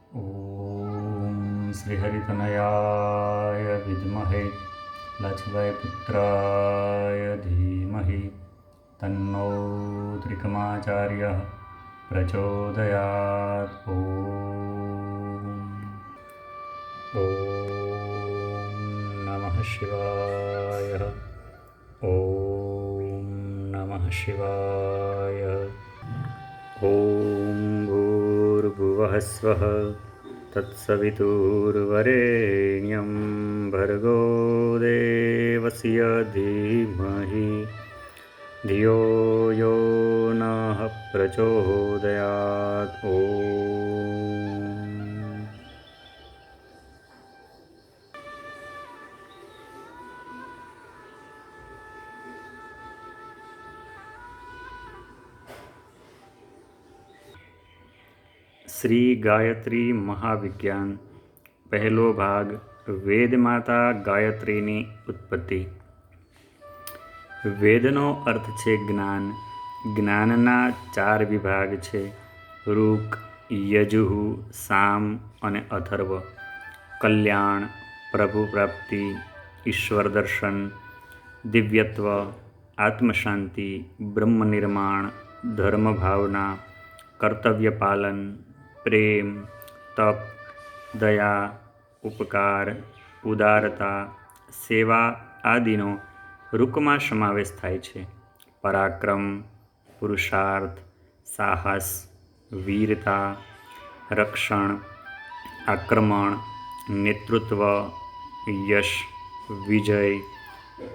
ॐ श्रीहरितनयाय विद्महे लक्ष्मीपुत्राय धीमहि तन्नो त्रिकमाचार्यः प्रचोदयात्। ॐ नमः शिवाय। ॐ नमः शिवाय। ॐ भूर्भुवः स्वः तत्सवितुर्वरेण्यं भर्गो देवस्य धीमहि धियो यो नः प्रचोदयात्। ॐ श्री गायत्री महाविज्ञान पहलो भाग वेद माता गायत्रीनी उत्पत्ति। वेदनो अर्थ छे ज्ञान। ज्ञानना चार विभाग छे, ऋक्, यजुः, साम अने अथर्व। कल्याण, प्रभु प्राप्ति, ईश्वर दर्शन, दिव्यत्व, आत्मशांति, ब्रह्म निर्माण, धर्म भावना, कर्तव्य पालन, प्रेम, तप, दया, उपकार, उदारता, सेवा आदिनो ऋक्मां समावेश थाय छे। पराक्रम, पुरुषार्थ, साहस, वीरता, रक्षण, आक्रमण, नेतृत्व, यश, विजय,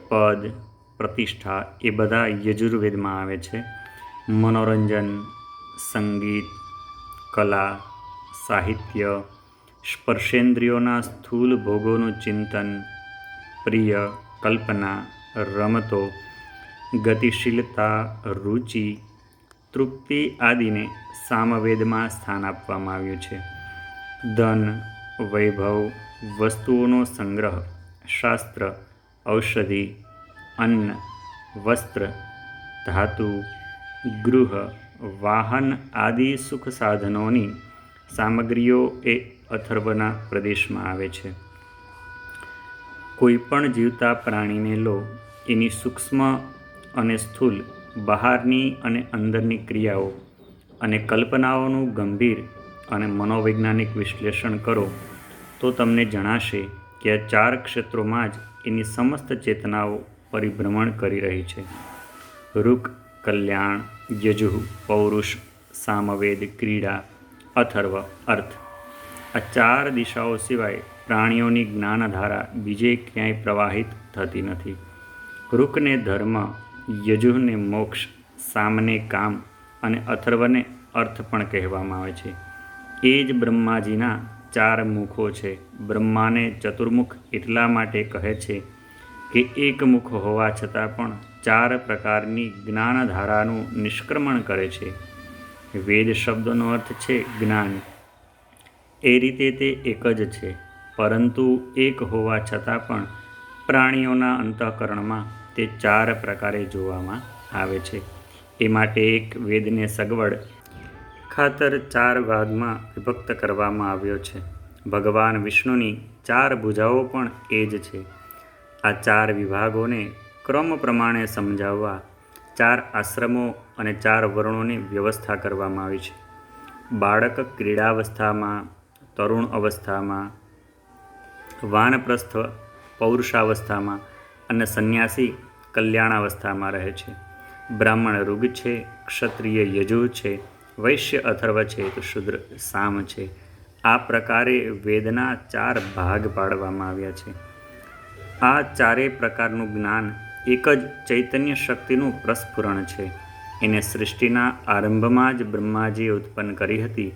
पद, प्रतिष्ठा ए बधा यजुर्वेदमां आवे छे। मनोरंजन, संगीत, कला, साहित्य, स्पर्शेन्द्रियोना स्थूल भोगोનું चिंतन, प्रिय, कल्पना, रमतो, गतिशीलता, रुचि, तृप्ति आदिने सामवेदમાં સ્થાન આપવામાં આવ્યું છે। ધન, વૈભવ, વસ્તુઓનો સંગ્રહ, શાસ્ત્ર, ઔષધિ, અન્ન, વસ્ત્ર, ધાતુ, ગૃહ, વાહન આદિ સુખ સાધનોની સામગ્રીઓ એ અથર્વના પ્રદેશમાં આવે છે। કોઈપણ જીવતા પ્રાણીને લો, એની સૂક્ષ્મ અને સ્થૂલ, બહારની અને અંદરની ક્રિયાઓ અને કલ્પનાઓનું ગંભીર અને મનોવૈજ્ઞાનિક વિશ્લેષણ કરો તો તમને જણાશે કે આ ચાર ક્ષેત્રોમાં જ એની સમસ્ત ચેતનાઓ પરિભ્રમણ કરી રહી છે। ઋક કલ્યાણ, યજુઃ પૌરુષ, સામવેદ ક્રીડા, અથર્વ અર્થ। આ ચાર દિશાઓ સિવાય પ્રાણીઓની જ્ઞાનધારા બીજે ક્યાંય પ્રવાહિત થતી નથી। ઋકને ધર્મ, યજુઃને મોક્ષ, સામને કામ અને અથર્વને અર્થ પણ કહેવામાં આવે છે। એ જ બ્રહ્માજીના ચાર મુખો છે। બ્રહ્માને ચતુર્મુખ એટલા માટે કહે છે કે એક મુખ હોવા છતાં પણ ચાર પ્રકારની જ્ઞાનધારાનું નિષ્ક્રમણ કરે છે। વેદ શબ્દનો અર્થ છે જ્ઞાન। એ રીતે તે એક જ છે, પરંતુ એક હોવા છતાં પણ પ્રાણીઓના અંતઃકરણમાં તે ચાર પ્રકારે જોવામાં આવે છે। એ માટે એક વેદને સગવડ ખાતર ચાર ભાગમાં વિભક્ત કરવામાં આવ્યો છે। ભગવાન વિષ્ણુની ચાર ભુજાઓ પણ એ જ છે। આ ચાર વિભાગોને ક્રમ પ્રમાણે સમજાવવા ચાર આશ્રમો અને ચાર વર્ણોની વ્યવસ્થા કરવામાં આવી છે। બાળક ક્રીડાવસ્થામાં, તરુણ અવસ્થામાં, વાનપ્રસ્થ પૌરુષાવસ્થામાં અને સંન્યાસી કલ્યાણાવસ્થામાં રહે છે। બ્રાહ્મણ ઋગ છે, ક્ષત્રિય યજુઃ છે, વૈશ્ય અથર્વ છે તો શૂદ્ર સામ છે। આ પ્રકારે વેદના ચાર ભાગ પાડવામાં આવ્યા છે। આ ચારેય પ્રકારનું જ્ઞાન એક જ ચૈતન્ય શક્તિનું પ્રસ્ફુરણ છે। એને સૃષ્ટિના આરંભમાં જ બ્રહ્માજીએ ઉત્પન્ન કરી હતી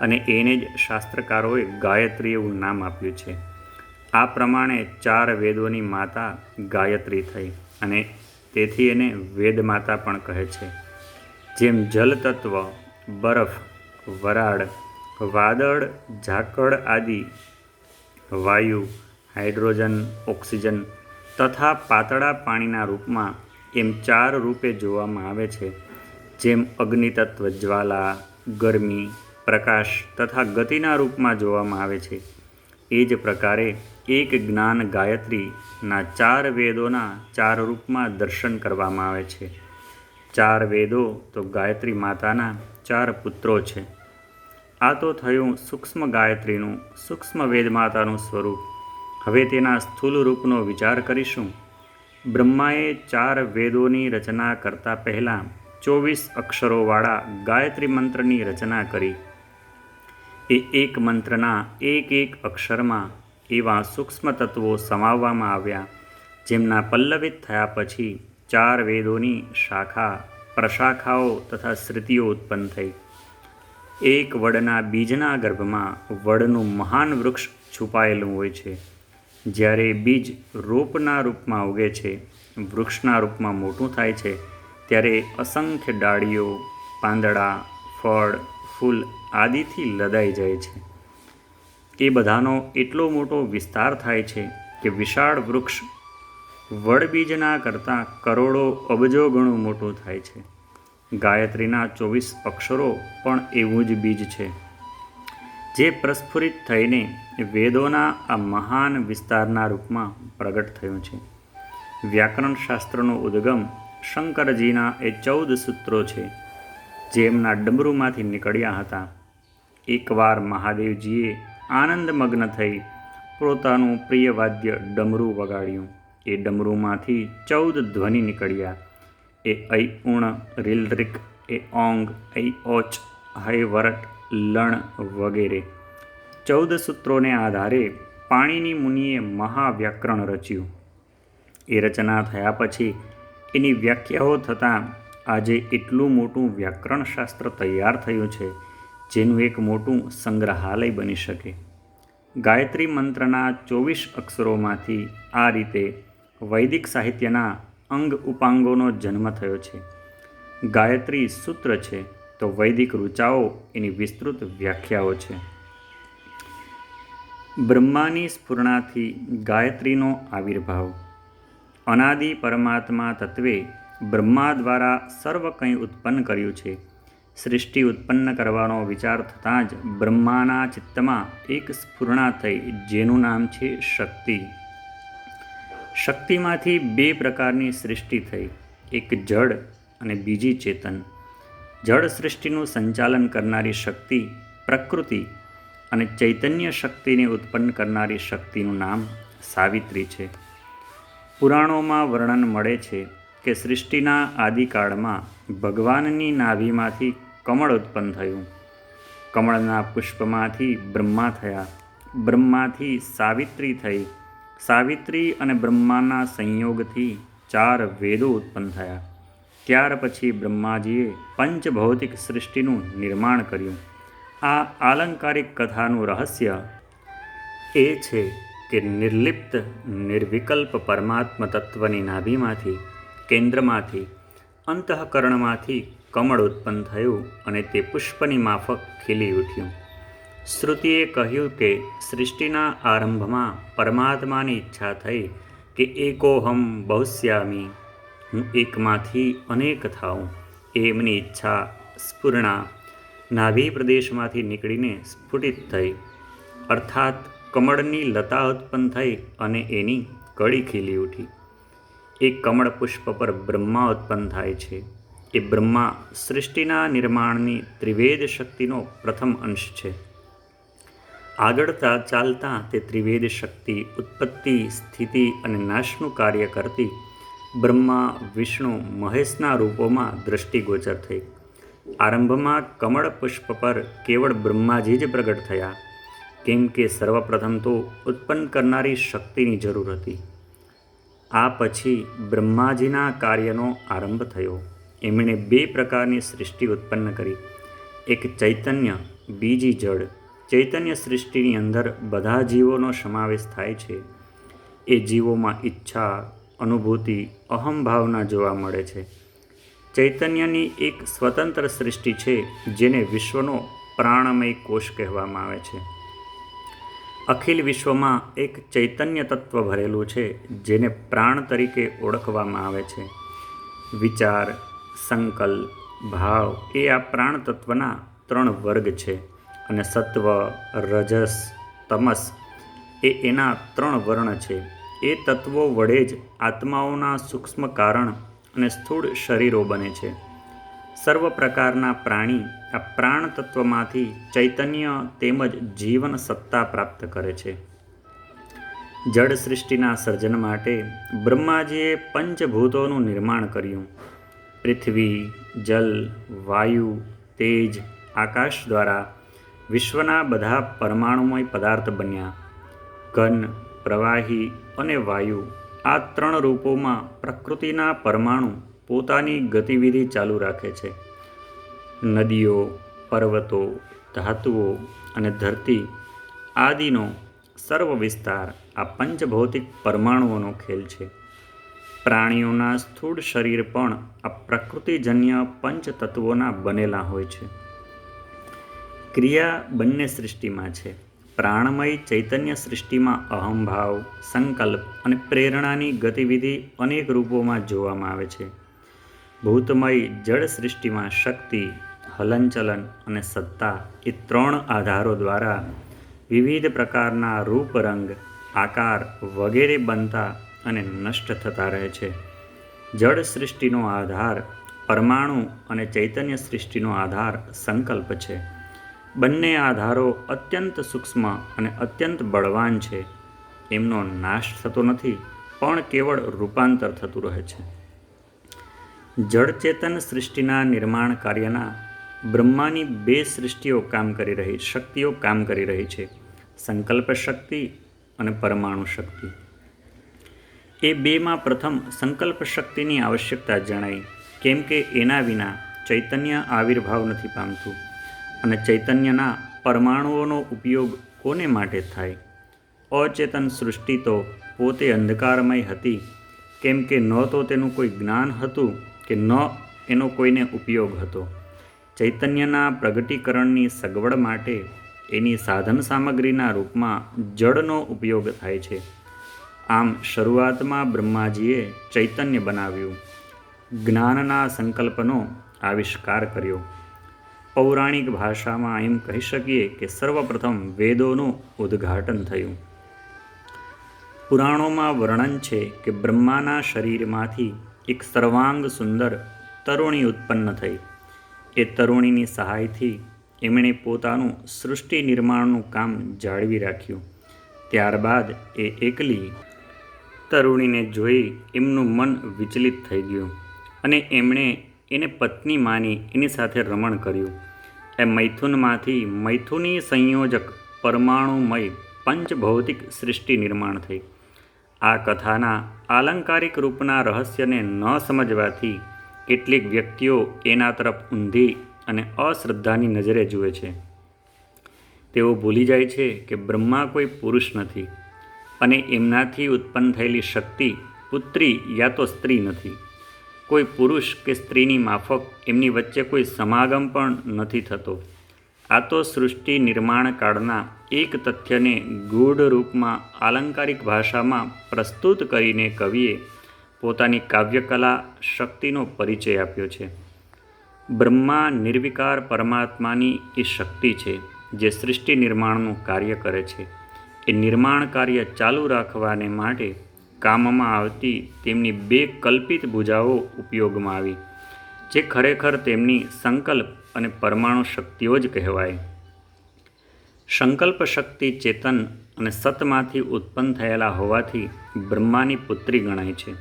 અને એને જ શાસ્ત્રકારોએ ગાયત્રી એવું નામ આપ્યું છે। આ પ્રમાણે ચાર વેદોની માતા ગાયત્રી થઈ અને તેથી એને વેદ માતા પણ કહે છે। જેમ જલ તત્વ, બરફ, વરાળ, વાદળ, ઝાકળ આદિ વાયુ, હાઇડ્રોજન, ઓક્સિજન તથા પાતળા પાણીના રૂપમાં એમ ચાર રૂપે જોવામાં આવે છે। જેમ અગ્નિતત્વ જ્વાલા, ગરમી, પ્રકાશ તથા ગતિના રૂપમાં જોવામાં આવે છે. એ જ પ્રકારે એક જ્ઞાન ગાયત્રીના 4 વેદોના 4 રૂપમાં દર્શન કરવામાં આવે છે. 4 વેદો તો ગાયત્રી માતાના 4 પુત્રો છે. આ તો થયું સૂક્ષ્મ ગાયત્રીનું, સૂક્ષ્મ વેદ માતાનું સ્વરૂપ. હવે તેના સ્થૂલ રૂપનો વિચાર કરીશું. બ્રહ્માએ 4 વેદોની રચના કરતા પહેલાં 24 અક્ષરોવાળા ગાયત્રી મંત્રની રચના કરી. એ એક મંત્રના એક અક્ષરમાં એવા સૂક્ષ્મ તત્વો સમાવવામાં આવ્યા, જેમના પલ્લવિત થયા પછી 4 વેદોની શાખા, પ્રશાખાઓ તથા શ્રુતિઓ ઉત્પન્ન થઈ. એક વડના બીજના ગર્ભમાં વડનું મહાન વૃક્ષ છુપાયેલું હોય છે. જ્યારે બીજ રોપના રૂપમાં ઉગે છે, વૃક્ષના રૂપમાં મોટું થાય છે, ત્યારે અસંખ્ય ડાળીઓ, પાંદડા, ફળ, ફૂલ આદિથી લદાઈ જાય છે. એ બધાનો એટલો મોટો વિસ્તાર થાય છે કે વિશાળ વૃક્ષ વડબીજના કરતાં કરોડો અબજો ગણું મોટું થાય છે. ગાયત્રીના 24 અક્ષરો પણ એવું જ બીજ છે, જે પ્રસ્ફુરિત થઈને વેદોના આ મહાન વિસ્તારના રૂપમાં પ્રગટ થયું છે. વ્યાકરણ શાસ્ત્રનો ઉદ્ગમ શંકરજીના એ 14 સૂત્રો છે, જે એમના ડમરૂમાંથી નીકળ્યા હતા. એકવાર મહાદેવજીએ આનંદમગ્ન થઈ પોતાનું પ્રિય વાદ્ય ડમરું વગાડ્યું. એ ડમરૂમાંથી 14 ધ્વનિ નીકળ્યા. એ ઐ ઉણ, રીલ રીક, એ ઓંગ, ઐ ઓચ, હૈ વરટ, લણ વગેરે 14 સૂત્રોને આધારે પાણિનિ મુનિએ મહાવ્યાકરણ રચ્યું. એ રચના થયા પછી એની વ્યાખ્યાઓ થતાં આજે એટલું મોટું વ્યાકરણ શાસ્ત્ર તૈયાર થયું છે, જેનું એક મોટું સંગ્રહાલય બની શકે. ગાયત્રી મંત્રના 24 અક્ષરોમાંથી આ રીતે વૈદિક સાહિત્યના અંગ ઉપાંગોનો જન્મ થયો છે. ગાયત્રી સૂત્ર છે, તો વૈદિક ઋચાઓ એની વિસ્તૃત વ્યાખ્યાઓ છે. બ્રહ્માની સ્ફુરણાથી ગાયત્રીનો આવિર્ભાવ. અનાદિ પરમાત્મા તત્વે બ્રહ્મા દ્વારા સર્વ કંઈ ઉત્પન્ન કર્યું છે. સૃષ્ટિ ઉત્પન્ન કરવાનો વિચાર થતાં જ બ્રહ્માના ચિત્તમાં એક સ્ફુરણા થઈ, જેનું નામ છે શક્તિ. શક્તિમાંથી 2 પ્રકારની સૃષ્ટિ થઈ, એક જડ અને બીજી ચેતન. જડ સૃષ્ટિનું સંચાલન કરનારી શક્તિ પ્રકૃતિ અને ચૈતન્ય શક્તિને ઉત્પન્ન કરનારી શક્તિનું નામ સાવિત્રી છે. પુરાણોમાં વર્ણન મળે છે કે સૃષ્ટિના આદિકાળમાં ભગવાનની નાભીમાંથી કમળ ઉત્પન્ન થયું. કમળના પુષ્પમાંથી બ્રહ્મા થયા. બ્રહ્માથી સાવિત્રી થઈ. સાવિત્રી અને બ્રહ્માના સંયોગથી 4 વેદો ઉત્પન્ન થયા. ત્યાર પછી બ્રહ્માજીએ પંચભૌતિક સૃષ્ટિનું નિર્માણ કર્યું. આ આલંકારિક કથાનું રહસ્ય એ છે કે નિર્લિપ્ત નિર્વિકલ્પ પરમાત્મ તત્વની નાભીમાંથી, કેન્દ્રમાંથી, અંતઃકરણમાંથી કમળ ઉત્પન્ન થયું અને તે પુષ્પની માફક ખીલી ઉઠ્યું. શ્રુતિએ કહ્યું કે સૃષ્ટિના આરંભમાં પરમાત્માની ઈચ્છા થઈ કે એકોહમ બહુસ્યામી, હું એકમાંથી અનેક થાઉં. એમની ઈચ્છા સ્ફુરણા નાભી પ્રદેશમાંથી નીકળીને સ્ફુટિત થઈ, અર્થાત કમળની લતા ઉત્પન્ન થઈ અને એની કળી ખીલી ઉઠી. એ કમળ પુષ્પ પર બ્રહ્મા ઉત્પન્ન થાય છે. એ બ્રહ્મા સૃષ્ટિના નિર્માણની ત્રિવેદ શક્તિનો પ્રથમ અંશ છે. આગળ ચાલતા તે ત્રિવેદ શક્તિ ઉત્પત્તિ, સ્થિતિ અને નાશનું કાર્ય કરતી બ્રહ્મા, વિષ્ણુ, મહેશના રૂપોમાં દૃષ્ટિગોચર થઈ. આરંભમાં કમળ પુષ્પ પર કેવળ બ્રહ્માજી જ પ્રગટ થયા, કેમ કે સર્વપ્રથમ તો ઉત્પન્ન કરનારી શક્તિની જરૂર હતી. આ પછી બ્રહ્માજીના કાર્યનો આરંભ થયો. એમણે 2 પ્રકારની સૃષ્ટિ ઉત્પન્ન કરી, એક ચૈતન્ય, બીજી જડ. ચૈતન્ય સૃષ્ટિની અંદર બધા જીવોનો સમાવેશ થાય છે. એ જીવોમાં ઈચ્છા, અનુભૂતિ, અહંભાવના જોવા મળે છે. ચૈતન્યની એક સ્વતંત્ર સૃષ્ટિ છે, જેને વિશ્વનો પ્રાણમય કોષ કહેવામાં આવે છે. અખિલ વિશ્વમાં એક ચૈતન્ય તત્વ ભરેલું છે, જેને પ્રાણ તરીકે ઓળખવામાં આવે છે. વિચાર, સંકલ્પ, ભાવ એ આ પ્રાણ તત્વના 3 વર્ગ છે. અને સત્વ, રજસ, તમસ એ એના 3 વર્ણ છે. એ તત્વો વડે જ આત્માઓના સૂક્ષ્મ કારણ અને સ્થૂળ શરીરો બને છે. સર્વ પ્રકારના પ્રાણી આ પ્રાણ તત્વમાંથી ચૈતન્ય તેમજ જીવન સત્તા પ્રાપ્ત કરે છે. જળ સૃષ્ટિના સર્જન માટે બ્રહ્માજીએ પંચભૂતોનું નિર્માણ કર્યું. પૃથ્વી, જલ, વાયુ, તેજ, આકાશ દ્વારા વિશ્વના બધા પરમાણુમય પદાર્થ બન્યા. ઘન, પ્રવાહી અને વાયુ આ 3 રૂપોમાં પ્રકૃતિના પરમાણુ પોતાની ગતિવિધિ ચાલુ રાખે છે. નદીઓ, પર્વતો, ધાતુઓ અને ધરતી આદિનો સર્વ વિસ્તાર આ પંચભૌતિક પરમાણુઓનો ખેલ છે. પ્રાણીઓના સ્થૂળ શરીર પણ આ પ્રકૃતિજન્ય પંચતત્વોના બનેલા હોય છે. ક્રિયા બંને સૃષ્ટિમાં છે. પ્રાણમય ચૈતન્ય સૃષ્ટિમાં અહંભાવ, સંકલ્પ અને પ્રેરણાની ગતિવિધિ અનેક રૂપોમાં જોવામાં આવે છે. ભૂતમય જળ સૃષ્ટિમાં શક્તિ, હલનચલન અને સત્તા એ 3 આધારો દ્વારા વિવિધ પ્રકારના રૂપ, રંગ, આકાર વગેરે બનતા અને નષ્ટ થતા રહે છે. જળ સૃષ્ટિનો આધાર પરમાણુ અને ચૈતન્ય સૃષ્ટિનો આધાર સંકલ્પ છે. બંને આધારો અત્યંત સૂક્ષ્મ અને અત્યંત બળવાન છે. એમનો નાશ થતો નથી, પણ કેવળ રૂપાંતર થતું રહે છે. જળચેતન સૃષ્ટિના નિર્માણ કાર્યના બ્રહ્માની 2 શક્તિઓ કામ કરી રહી છે. સંકલ્પ શક્તિ અને પરમાણુ શક્તિ. એ 2માં પ્રથમ સંકલ્પ શક્તિની આવશ્યકતા જણાઈ, કેમ કે એના વિના ચૈતન્ય આવિર્ભાવ નથી પામતું અને ચૈતન્યના પરમાણુઓનો ઉપયોગ કોને માટે થાય? અચેતન સૃષ્ટિ તો પોતે અંધકારમય હતી, કેમ કે ન તો તેનું કોઈ જ્ઞાન હતું કે ન એનો કોઈને ઉપયોગ હતો. ચૈતન્યના પ્રગટીકરણની સગવડ માટે એની સાધન સામગ્રીના રૂપમાં જળનો ઉપયોગ થાય છે. આમ શરૂઆતમાં બ્રહ્માજીએ ચૈતન્ય બનાવ્યું, જ્ઞાનના સંકલ્પનો આવિષ્કાર કર્યો. પૌરાણિક ભાષામાં એમ કહી શકીએ કે સર્વપ્રથમ વેદોનું ઉદ્ઘાટન થયું. પુરાણોમાં વર્ણન છે કે બ્રહ્માના શરીરમાંથી એક સર્વાંગ સુંદર તરુણી ઉત્પન્ન થઈ. એ તરુણીની સહાયથી એમણે પોતાનું સૃષ્ટિ નિર્માણનું કામ જાળવી રાખ્યું. ત્યારબાદ એ એકલી તરુણીને જોઈ એમનું મન વિચલિત થઈ ગયું અને એમણે એને પત્ની માની એની સાથે રમણ કર્યું. એ મૈથુનમાંથી મૈથુની સંયોજક પરમાણુમય પંચભૌતિક સૃષ્ટિ નિર્માણ થઈ. આ કથાના આલંકારિક રૂપના રહસ્યને ન સમજવાથી કેટલીક વ્યક્તિઓ એના તરફ ઊંધી અને અશ્રદ્ધાની નજરે જુએ છે. તેઓ ભૂલી જાય છે કે બ્રહ્મા કોઈ પુરુષ નથી અને એમનાથી ઉત્પન્ન થયેલી શક્તિ પુત્રી યા તો સ્ત્રી નથી. કોઈ પુરુષ કે સ્ત્રીની માફક એમની વચ્ચે કોઈ સમાગમ પણ નથી થતો. આ તો સૃષ્ટિ નિર્માણ કાળના એક તથ્યને ગૂઢ રૂપમાં આલંકારિક ભાષામાં પ્રસ્તુત કરીને કવિએ પોતાની કાવ્યકલા શક્તિનો પરિચય આપ્યો છે. બ્રહ્મા નિર્વિકાર પરમાત્માની એ શક્તિ છે જે સૃષ્ટિ નિર્માણનું કાર્ય કરે છે. એ નિર્માણ કાર્ય ચાલુ રાખવાને માટે કામમાં આવતી તેમની 2 કલ્પિત ભુજાઓ ઉપયોગમાં આવી, જે ખરેખર તેમની સંકલ્પ અને પરમાણુ શક્તિઓ જ કહેવાય. સંકલ્પ શક્તિ ચેતન અને સતમાંથી ઉત્પન્ન થયેલા હોવાથી બ્રહ્માની પુત્રી ગણાય છે.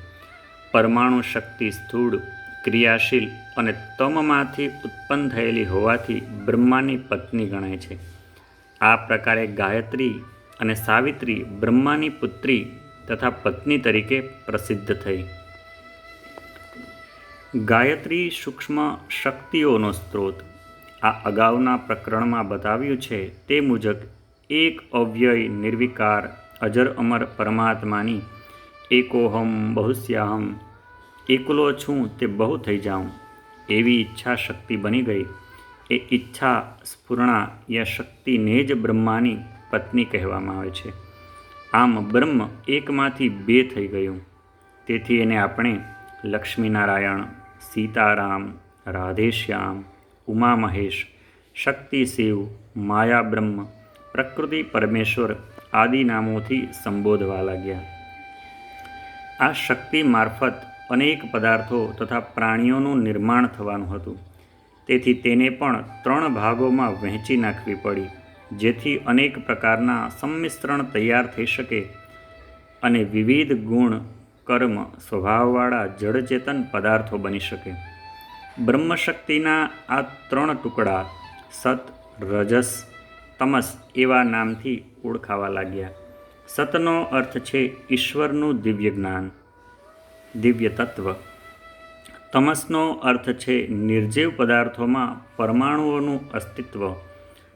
પરમાણુ શક્તિ સ્થૂળ, ક્રિયાશીલ અને તમમાંથી ઉત્પન્ન થયેલી હોવાથી બ્રહ્માની પત્ની ગણાય છે. આ પ્રકારે ગાયત્રી અને સાવિત્રી બ્રહ્માની પુત્રી તથા પત્ની તરીકે પ્રસિદ્ધ થઈ. ગાયત્રી સૂક્ષ્મ શક્તિઓનો સ્ત્રોત. આ અગાઉના પ્રકરણમાં બતાવ્યું છે તે મુજબ એક અવ્યય નિર્વિકાર અજર અમર પરમાત્માની એકોહમ બહુસ્યાહમ, એકલો છું તે બહુ થઈ જાઉં એવી ઈચ્છા શક્તિ બની ગઈ. એ ઈચ્છા સ્ફુરણા યા શક્તિને જ બ્રહ્માની પત્ની કહેવામાં આવે છે. આમ બ્રહ્મ એકમાંથી 2 થઈ ગયું. તેથી એને આપણે લક્ષ્મીનારાયણ, સીતારામ, રાધેશ્યામ, ઉમા મહેશ, શક્તિ શિવ, માયા બ્રહ્મ, પ્રકૃતિ પરમેશ્વર આદિ નામોથી સંબોધવા લાગ્યા. આ શક્તિ મારફત અનેક પદાર્થો તથા પ્રાણીઓનું નિર્માણ થવાનું હતું. તેથી તેને પણ 3 ભાગોમાં વહેંચી નાખવી પડી, જેથી અનેક પ્રકારના સંમિશ્રણ તૈયાર થઈ શકે અને વિવિધ ગુણ, કર્મ, સ્વભાવવાળા જડચેતન પદાર્થો બની શકે. બ્રહ્મશક્તિના આ 3 ટુકડા સત, રજસ, તમસ એવા નામથી ઓળખાવા લાગ્યા. સતનો અર્થ છે ઈશ્વરનું દિવ્ય જ્ઞાન, દિવ્ય તત્વ. તમસનો અર્થ છે નિર્જીવ પદાર્થોમાં પરમાણુઓનું અસ્તિત્વ.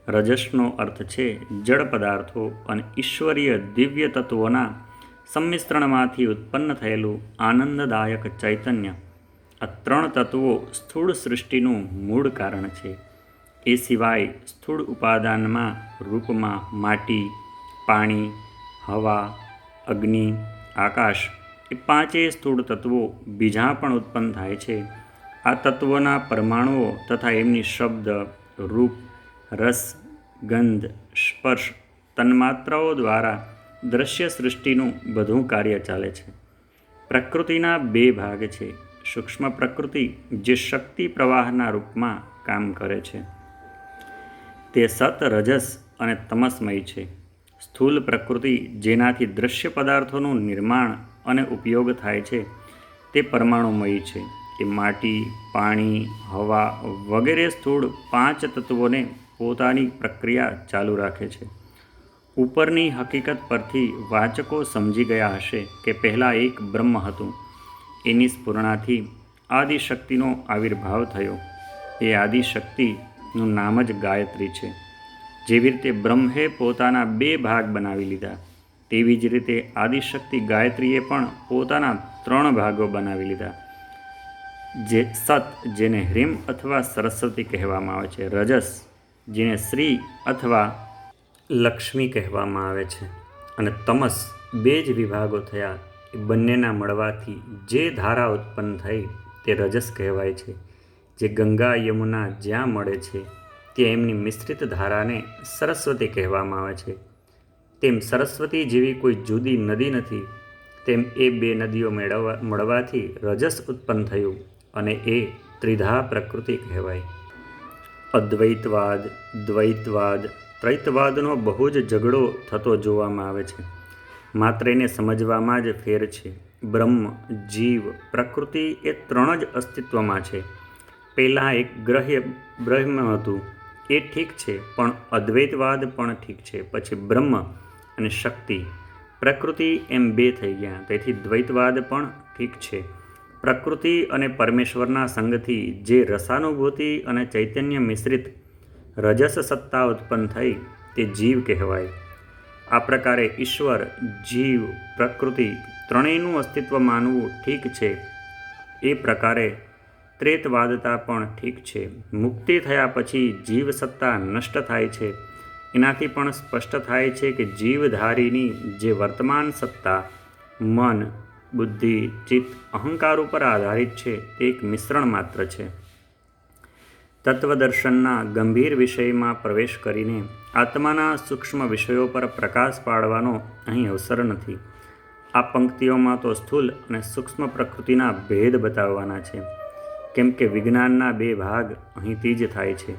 રજસનો અર્થ છે જડ પદાર્થો અને ઈશ્વરીય દિવ્ય તત્વોના સંમિશ્રણમાંથી ઉત્પન્ન થયેલું આનંદદાયક ચૈતન્ય. આ 3 તત્વો સ્થૂળ સૃષ્ટિનું મૂળ કારણ છે. એ સિવાય સ્થૂળ ઉપાદાનમાં રૂપમાં માટી, પાણી, હવા, અગ્નિ, આકાશ એ 5 સ્થૂળ તત્વો બીજા પણ ઉત્પન્ન થાય છે. આ તત્વોના પરમાણુઓ તથા એમની શબ્દ, રૂપ, રસ, ગંધ, સ્પર્શ તન્માત્રાઓ દ્વારા દ્રશ્ય સૃષ્ટિનું બધું કાર્ય ચાલે છે. પ્રકૃતિના 2 ભાગ છે. સૂક્ષ્મ પ્રકૃતિ જે શક્તિ પ્રવાહના રૂપમાં કામ કરે છે, તે સત, રજસ અને તમસમય છે. સ્થૂલ પ્રકૃતિ જેનાથી દ્રશ્ય પદાર્થોનું નિર્માણ અને ઉપયોગ થાય છે, તે પરમાણુમય છે. એ માટી, પાણી, હવા વગેરે સ્થૂળ 5 તત્વોને પોતાની પ્રક્રિયા ચાલુ રાખે છે. ઉપરની હકીકત પરથી વાચકો સમજી ગયા હશે કે પહેલાં એક બ્રહ્મ હતું. એની સ્ફુરણાથી આદિશક્તિનો આવિર્ભાવ થયો. એ આદિશક્તિનું નામ જ ગાયત્રી છે. જેવી રીતે બ્રહ્મે પોતાના 2 ભાગ બનાવી લીધા, તેવી જ રીતે આદિશક્તિ ગાયત્રીએ પણ પોતાના 3 ભાગો બનાવી લીધા. જે સત, જેને હ્રીમ અથવા સરસ્વતી કહેવામાં આવે છે, રજસ, જેને શ્રી અથવા લક્ષ્મી કહેવામાં આવે છે, અને તમસ, 2 જ વિભાગો થયા. એ બંનેના મળવાથી જે ધારા ઉત્પન્ન થઈ તે રજસ કહેવાય છે. જે ગંગા, યમુના જ્યાં મળે છે ત્યાં એમની મિશ્રિત ધારાને સરસ્વતી કહેવામાં આવે છે. તેમ સરસ્વતી જેવી કોઈ જુદી નદી નથી. તેમ એ 2 નદીઓ મળવાથી રજસ ઉત્પન્ન થયું અને એ ત્રિધા પ્રકૃતિ કહેવાય. અદ્વૈતવાદ, દ્વૈતવાદ, ત્રૈતવાદનો બહુ જ ઝઘડો થતો જોવામાં આવે છે. માત્ર એને સમજવામાં જ ફેર છે. બ્રહ્મ, જીવ, પ્રકૃતિ એ 3 જ અસ્તિત્વમાં છે. પહેલાં એક ગ્રહ્ય બ્રહ્મ હતું, એ ઠીક છે, પણ અદ્વૈતવાદ પણ ઠીક છે. પછી બ્રહ્મ અને શક્તિ, પ્રકૃતિ એમ 2 થઈ ગયા. તેથી દ્વૈતવાદ પણ ઠીક છે. પ્રકૃતિ અને પરમેશ્વરના સંગથી જે રસાનુભૂતિ અને ચૈતન્ય મિશ્રિત રજસ સત્તા ઉત્પન્ન થઈ તે જીવ કહેવાય. આ પ્રકારે ઈશ્વર, જીવ, પ્રકૃતિ ત્રણેયનું અસ્તિત્વ માનવું ઠીક છે. એ પ્રકારે ત્રેતવાદતા પણ ઠીક છે. મુક્તિ થયા પછી જીવ સત્તા નષ્ટ થાય છે. એનાથી પણ સ્પષ્ટ થાય છે કે જીવધારીની જે વર્તમાન સત્તા મન, બુદ્ધિ, ચિત્ત, અહંકાર ઉપર આધારિત છે તે એક મિશ્રણ માત્ર છે. તત્વદર્શનના ગંભીર વિષયમાં પ્રવેશ કરીને આત્માના સૂક્ષ્મ વિષયો પર પ્રકાશ પાડવાનો અહીં અવસર નથી. આ પંક્તિઓમાં તો સ્થૂલ અને સૂક્ષ્મ પ્રકૃતિના ભેદ બતાવવાના છે, કેમ કે વિજ્ઞાનના 2 ભાગ અહીંથી જ થાય છે.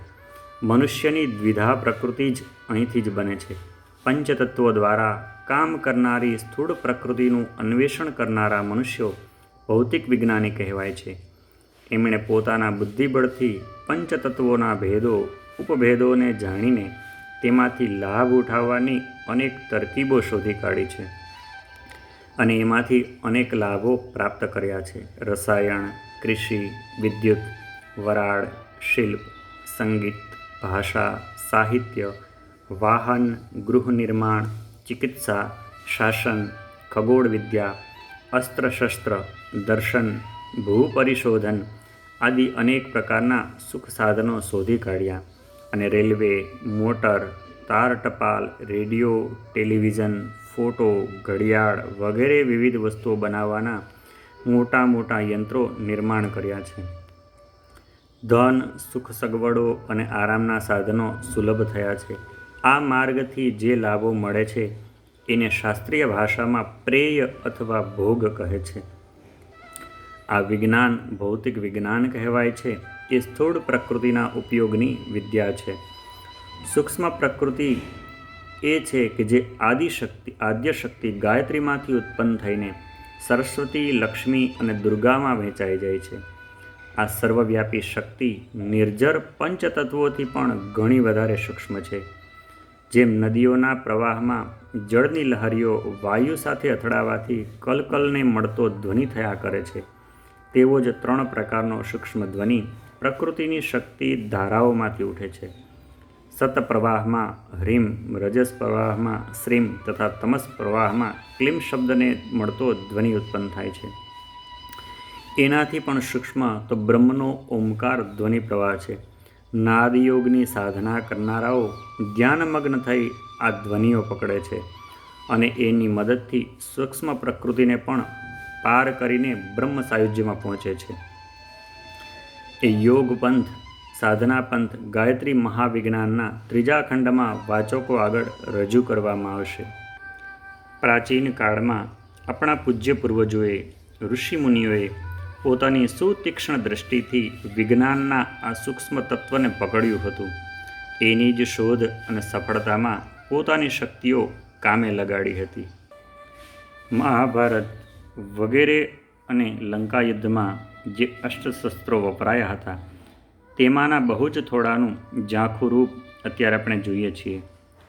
મનુષ્યની દ્વિધા પ્રકૃતિ જ અહીંથી જ બને છે. પંચતત્વો દ્વારા કામ કરનારી સ્થૂળ પ્રકૃતિનું અન્વેષણ કરનારા મનુષ્યો ભૌતિક વિજ્ઞાની કહેવાય છે. એમણે પોતાના બુદ્ધિબળથી પંચતત્વોના ભેદો, ઉપભેદોને જાણીને તેમાંથી લાભ ઉઠાવવાની અનેક તરકીબો શોધી કાઢી છે અને એમાંથી અનેક લાભો પ્રાપ્ત કર્યા છે. રસાયણ, કૃષિ, વિદ્યુત, વરાળ, શિલ્પ, સંગીત, ભાષા, સાહિત્ય, વાહન, ગૃહ નિર્માણ, ચિકિત્સા, શાસન, ખગોળ વિદ્યા, અસ્ત્ર-શસ્ત્ર, દર્શન, ભૂપરિશોધન આદિ અનેક પ્રકારના સુખ સાધનો શોધી કાઢ્યા અને રેલવે, મોટર, તાર ટપાલ, રેડિયો, ટેલિવિઝન, ફોટો, ઘડિયાળ વગેરે વિવિધ વસ્તુઓ બનાવવાના મોટા મોટા યંત્રો નિર્માણ કર્યા છે. ધન, સુખ સગવડો અને આરામના સાધનો સુલભ થયા છે. આ માર્ગથી જે લાભો મળે છે એને શાસ્ત્રીય ભાષામાં પ્રેય અથવા ભોગ કહે છે. આ વિજ્ઞાન ભૌતિક વિજ્ઞાન કહેવાય છે. એ સ્થૂળ પ્રકૃતિના ઉપયોગની વિદ્યા છે. સૂક્ષ્મ પ્રકૃતિ એ છે કે જે આદ્ય શક્તિ ગાયત્રીમાંથી ઉત્પન્ન થઈને સરસ્વતી, લક્ષ્મી અને દુર્ગામાં વહેંચાઈ જાય છે. આ સર્વવ્યાપી શક્તિ નિર્જર પંચતત્વોથી પણ ઘણી વધારે સૂક્ષ્મ છે. જેમ નદીઓના પ્રવાહમાં જળની લહરીઓ વાયુ સાથે અથડાવાથી કલકલને મળતો ધ્વનિ થયા કરે છે, તેવો જ 3 પ્રકારનો સૂક્ષ્મ ધ્વનિ પ્રકૃતિની શક્તિ ધારાઓમાંથી ઉઠે છે. સત પ્રવાહમાં હ્રીમ, રજસ પ્રવાહમાં શ્રીમ તથા તમસ પ્રવાહમાં ક્લીમ શબ્દને મળતો ધ્વનિ ઉત્પન્ન થાય છે. એનાથી પણ સૂક્ષ્મ તો બ્રહ્મનો ઓમકાર ધ્વનિ પ્રવાહ છે. નાદયોગની સાધના કરનારાઓ ધ્યાનમગ્ન થઈ આ ધ્વનિઓ પકડે છે અને એની મદદથી સૂક્ષ્મ પ્રકૃતિને પણ પાર કરીને બ્રહ્મ સાયુજ્યમાં પહોંચે છે. એ યોગ પંથ, સાધના પંથ ગાયત્રી મહાવિજ્ઞાનના 3જા ખંડમાં વાચકો આગળ રજૂ કરવામાં આવશે. પ્રાચીન કાળમાં આપણા પૂજ્ય પૂર્વજોએ, ઋષિમુનિઓએ પોતાની સુતીક્ષ્ણ દ્રષ્ટિથી વિજ્ઞાનના આ સૂક્ષ્મ તત્વને પકડ્યું હતું. એની જ શોધ અને સફળતામાં પોતાની શક્તિઓ કામે લગાડી હતી. મહાભારત વગેરે અને લંકા યુદ્ધમાં જે અસ્ત્રશસ્ત્રો વપરાયા હતા તેમાંના બહુ જ થોડાનું ઝાંખું રૂપ અત્યારે આપણે જોઈએ છીએ.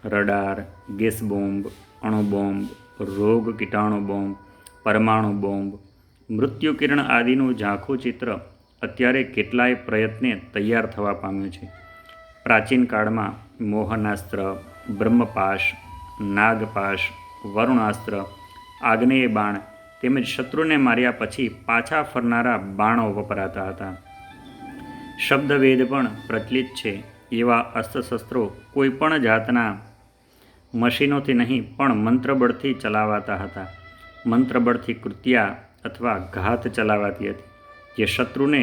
રડાર, ગેસ બોમ્બ, અણુ બોમ્બ, રોગ કીટાણુ બોમ્બ, પરમાણુ બોમ્બ, મૃત્યુ કિરણ આદિનું ઝાંખું ચિત્ર અત્યારે કેટલાય પ્રયત્ને તૈયાર થવા પામ્યું છે. પ્રાચીન કાળમાં મોહનાસ્ત્ર, બ્રહ્મપાશ, નાગપાશ, વરુણાસ્ત્ર, આગ્નેય બાણ તેમજ શત્રુને માર્યા પછી પાછા ફરનારા બાણો વપરાતા હતા. શબ્દવેદ પણ પ્રચલિત છે. એવા અસ્ત્રશસ્ત્રો કોઈપણ જાતના મશીનોથી નહીં પણ મંત્રબળથી ચલાવાતા હતા. મંત્રબળથી કૃત્યા અથવા ઘાત ચલાવાતી હતી, જે શત્રુને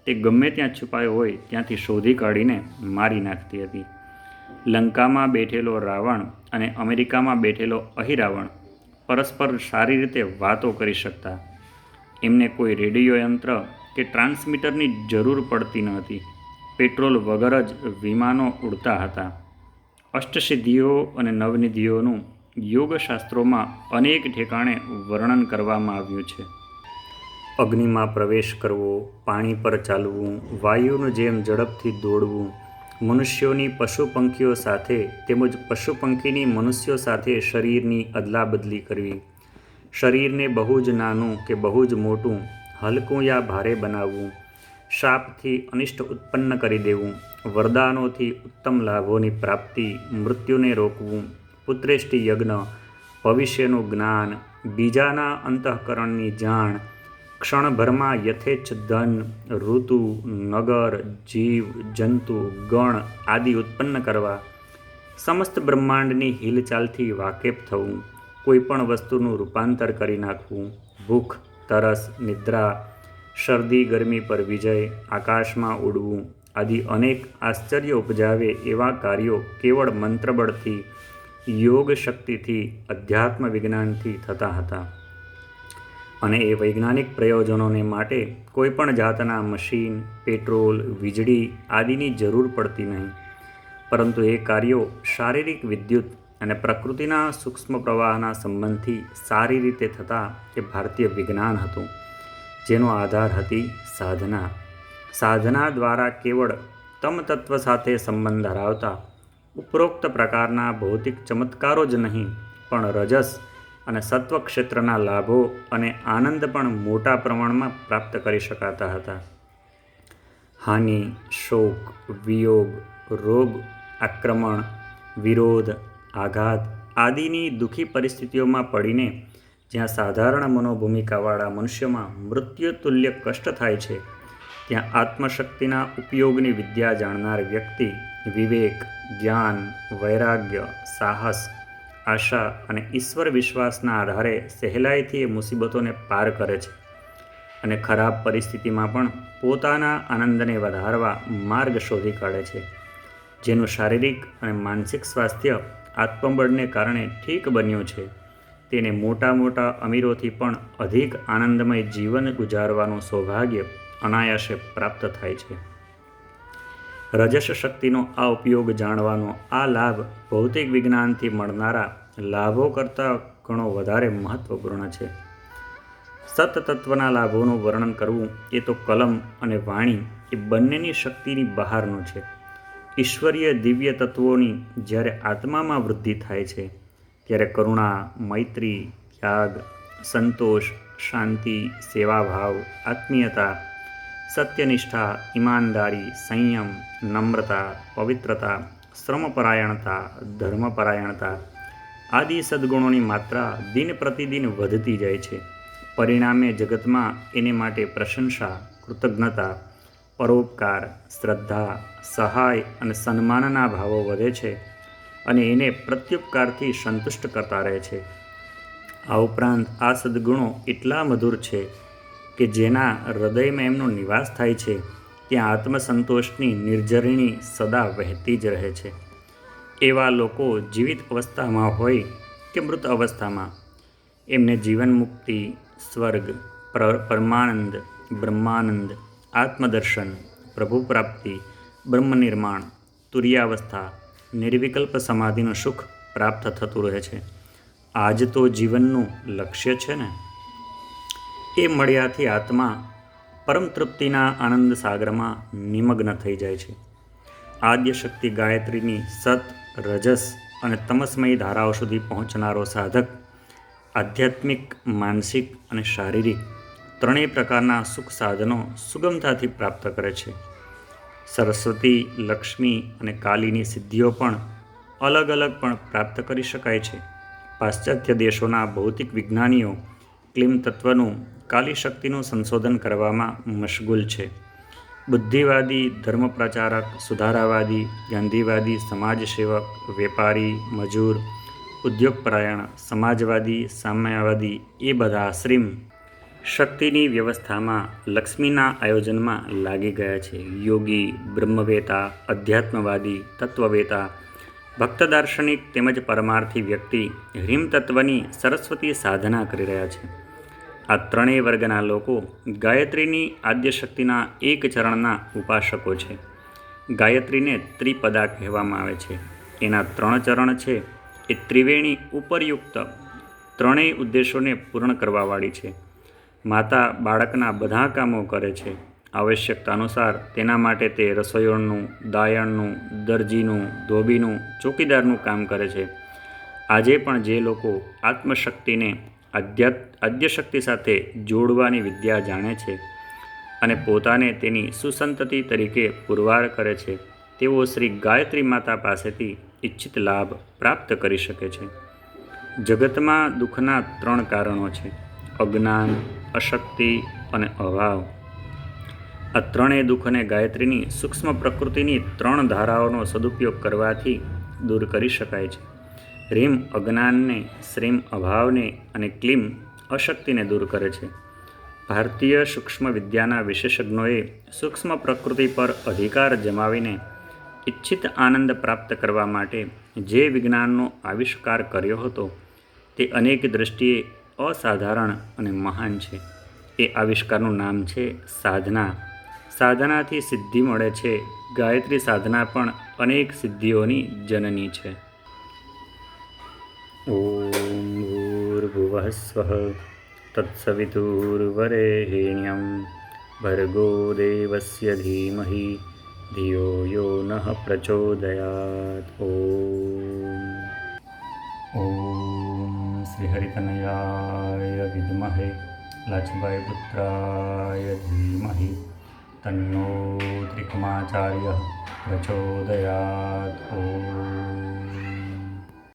તે ગમે ત્યાં છુપાયો હોય ત્યાંથી શોધી કાઢીને મારી નાખતી હતી. લંકામાં બેઠેલો રાવણ અને અમેરિકામાં બેઠેલો અહિરાવણ પરસ્પર સારી રીતે વાતો કરી શકતા. એમને કોઈ રેડિયો યંત્ર કે ટ્રાન્સમીટરની જરૂર પડતી ન હતી. પેટ્રોલ વગર જ વિમાનો ઉડતા હતા. અષ્ટસિદ્ધિઓ અને નવનિધિઓનું યોગશાસ્ત્રોમાં અનેક ઠેકાણે વર્ણન કરવામાં આવ્યું છે. અગ્નિમાં પ્રવેશ કરવો, પાણી પર ચાલવું, વાયુની જેમ ઝડપથી દોડવું, મનુષ્યોની પશુ પંખીઓ સાથે તેમજ પશુ પંખીની મનુષ્યો સાથે શરીરની અદલાબદલી કરવી, શરીરને બહુ જ નાનું કે બહુ જ મોટું, હલકું યા ભારે બનાવવું, શાપથી અનિષ્ટ ઉત્પન્ન કરી દેવું, વરદાનોથી ઉત્તમ લાભોની પ્રાપ્તિ, મૃત્યુને રોકવું, પુત્રેષ્ટિ યજ્ઞ, ભવિષ્યનું જ્ઞાન, બીજાના અંતઃકરણની જાણ, ક્ષણભરમાં યથેચ્છ ધન, ઋતુ, નગર, જીવ, જંતુ, ગણ આદિ ઉત્પન્ન કરવા, સમસ્ત બ્રહ્માંડની હિલચાલથી વાકેફ થવું, કોઈપણ વસ્તુનું રૂપાંતર કરી નાખવું, ભૂખ, તરસ, નિદ્રા, શરદી ગરમી પર વિજય, આકાશમાં ઉડવું આદિ અનેક આશ્ચર્ય ઉપજાવે એવા કાર્યો કેવળ મંત્રબળથી, યોગ શક્તિથી, અધ્યાત્મ વિજ્ઞાનથી થતા હતા. અને એ વૈજ્ઞાનિક પ્રયોજનોને માટે કોઈપણ જાતના મશીન, પેટ્રોલ, વીજળી આદિની જરૂર પડતી નહીં, પરંતુ એ કાર્યો શારીરિક વિદ્યુત અને પ્રકૃતિના સૂક્ષ્મ પ્રવાહના સંબંધથી સારી રીતે થતા એ ભારતીય વિજ્ઞાન હતું, જેનો આધાર હતી સાધના. સાધના દ્વારા કેવળ તમતત્વ સાથે સંબંધ ધરાવતા ઉપરોક્ત પ્રકારના ભૌતિક ચમત્કારો જ નહીં પણ રજસ અને સત્વ ક્ષેત્રના લાભો અને આનંદ પણ મોટા પ્રમાણમાં પ્રાપ્ત કરી શકાતા હતા. હાનિ, શોક, વિયોગ, રોગ, આક્રમણ, વિરોધ, આઘાત આદિની દુઃખી પરિસ્થિતિઓમાં પડીને જ્યાં સાધારણ મનોભૂમિકાવાળા મનુષ્યમાં મૃત્યુતુલ્ય કષ્ટ થાય છે, ત્યાં આત્મશક્તિના ઉપયોગની વિદ્યા જાણનાર વ્યક્તિ વિવેક, જ્ઞાન, વૈરાગ્ય, સાહસ, આશા અને ઈશ્વર વિશ્વાસના આધારે સહેલાઈથી એ મુસીબતોને પાર કરે છે અને ખરાબ પરિસ્થિતિમાં પણ પોતાના આનંદને વધારવા માર્ગ શોધી કાઢે છે. જેનું શારીરિક અને માનસિક સ્વાસ્થ્ય આત્મબળને કારણે ઠીક બન્યું છે, તેને મોટા મોટા અમીરોથી પણ અધિક આનંદમય જીવન ગુજારવાનું સૌભાગ્ય અનાયાસે પ્રાપ્ત થાય છે. રજસ શક્તિનો આ ઉપયોગ જાણવાનો આ લાભ ભૌતિક વિજ્ઞાનથી મળનારા લાભો કરતાં ઘણો વધારે મહત્વપૂર્ણ છે. સતતત્વના લાભોનું વર્ણન કરવું એ તો કલમ અને વાણી એ બંનેની શક્તિની બહારનું છે. ઈશ્વરીય દિવ્ય તત્વોની જ્યારે આત્મામાં વૃદ્ધિ થાય છે, ત્યારે કરુણા, મૈત્રી, ત્યાગ, સંતોષ, શાંતિ, સેવાભાવ, આત્મીયતા, સત્યનિષ્ઠા, ઈમાનદારી, સંયમ, નમ્રતા, પવિત્રતા, શ્રમપરાયણતા, ધર્મપરાયણતા આદિ સદ્ગુણોની માત્રા દિન પ્રતિદિન વધતી જાય છે. પરિણામે જગતમાં એને માટે પ્રશંસા, કૃતજ્ઞતા, પરોપકાર, શ્રદ્ધા, સહાય અને સન્માનના ભાવો વધે છે અને એને પ્રત્યુપકારથી સંતુષ્ટ કરતા રહે છે. આ ઉપરાંત આ સદ્ગુણો એટલા મધુર છે કે જેના હૃદયમાં એમનો નિવાસ થાય છે, ત્યાં આત્મસંતોષની નિર્ઝરણી સદા વહેતી જ રહે છે. એવા લોકો જીવિત અવસ્થામાં હોય કે મૃત અવસ્થામાં એમને જીવન મુક્તિ, સ્વર્ગ, પરમાનંદ, બ્રહ્માનંદ, આત્મદર્શન, પ્રભુ પ્રાપ્તિ, બ્રહ્મનિર્માણ, તુર્યાવસ્થા, નિર્વિકલ્પ સમાધિનું સુખ પ્રાપ્ત થતું રહે છે. આજ તો જીવનનું લક્ષ્ય છે ને. એ મળ્યાથી આત્મા પરમ તૃપ્તિના આનંદ સાગરમાં નિમગ્ન થઈ જાય છે. આદ્યશક્તિ ગાયત્રીની સત, રજસ અને તમસ્મયી ધારાઓ સુધી પહોંચનારો સાધક આધ્યાત્મિક, માનસિક અને શારીરિક ત્રણેય પ્રકારના સુખ સાધનો સુગમતાથી પ્રાપ્ત કરે છે. સરસ્વતી, લક્ષ્મી અને કાલીની સિદ્ધિઓ પણ અલગ અલગ પણ પ્રાપ્ત કરી શકાય છે. પાશ્ચાત્ય દેશોના ભૌતિક વિજ્ઞાનીઓ ક્લીમ તત્વનું, કાલી શક્તિનું સંશોધન કરવામાં મશગુલ છે. બુદ્ધિવાદી, ધર્મપ્રચારક, સુધારાવાદી, ગાંધીવાદી, સમાજસેવક, વેપારી, મજૂર, ઉદ્યોગપરાયણ, સમાજવાદી, સામ્યવાદી એ બધા શ્રીમ શક્તિની વ્યવસ્થામાં, લક્ષ્મીના આયોજનમાં લાગી ગયા છે. યોગી, બ્રહ્મવેતા, અધ્યાત્મવાદી, તત્વવેતા, ભક્ત દાર્શનિક તેમજ પરમાર્થી વ્યક્તિ હ્રીમ તત્વની સરસ્વતી સાધના કરી રહ્યા છે. આ ત્રણેય વર્ગના લોકો ગાયત્રીની આદ્યશક્તિના એક ચરણના ઉપાસકો છે. ગાયત્રીને ત્રિપદા કહેવામાં આવે છે. એના 3 ચરણ છે. એ ત્રિવેણી ઉપરયુક્ત ત્રણેય ઉદ્દેશોને પૂર્ણ કરવાવાળી છે. માતા બાળકના બધા કામો કરે છે. આવશ્યકતા અનુસાર તેના માટે તે રસોઈયાનું, દાયણનું, દરજીનું, ધોબીનું, ચોકીદારનું કામ કરે છે. આજે પણ જે લોકો આત્મશક્તિને આદ્યશક્તિ સાથે જોડવાની વિદ્યા જાણે છે અને પોતાને તેની સુસંતતિ તરીકે પુરવાર કરે છે, તેઓ શ્રી ગાયત્રી માતા પાસેથી ઈચ્છિત લાભ પ્રાપ્ત કરી શકે છે. જગતમાં દુઃખના 3 કારણો છે: અજ્ઞાન, અશક્તિ અને અભાવ. આ ત્રણેય દુઃખને ગાયત્રીની સૂક્ષ્મ પ્રકૃતિની 3 ધારાઓનો સદુપયોગ કરવાથી દૂર કરી શકાય છે. હ્રીમ અજ્ઞાનને, શ્રીમ અભાવને અને ક્લીમ અશક્તિને દૂર કરે છે. ભારતીય સૂક્ષ્મ વિદ્યાના વિશેષજ્ઞોએ સૂક્ષ્મ પ્રકૃતિ પર અધિકાર જમાવીને ઈચ્છિત આનંદ પ્રાપ્ત કરવા માટે જે વિજ્ઞાનનો આવિષ્કાર કર્યો હતો, તે અનેક દૃષ્ટિએ અસાધારણ અને મહાન છે. એ આવિષ્કારનું નામ છે સાધના. સાધનાથી સિદ્ધિ મળે છે. ગાયત્રી સાધના પણ અનેક સિદ્ધિઓની જનની છે. ઓમ ભૂર્ભુવઃ સ્વઃ તત્સવિતુર્વરેણ્યં ભર્ગો દેવસ્ય ધીમહિ ધિયો યો નઃ પ્રચોદયાત. ઓમ શ્રી હરિતનયાય વિદ્મહે લક્ષ્મીબાઈ પુત્રાય ધીમહિ તન્નો ત્રિકમાચાર્ય પ્રચોદયાત. ઓમ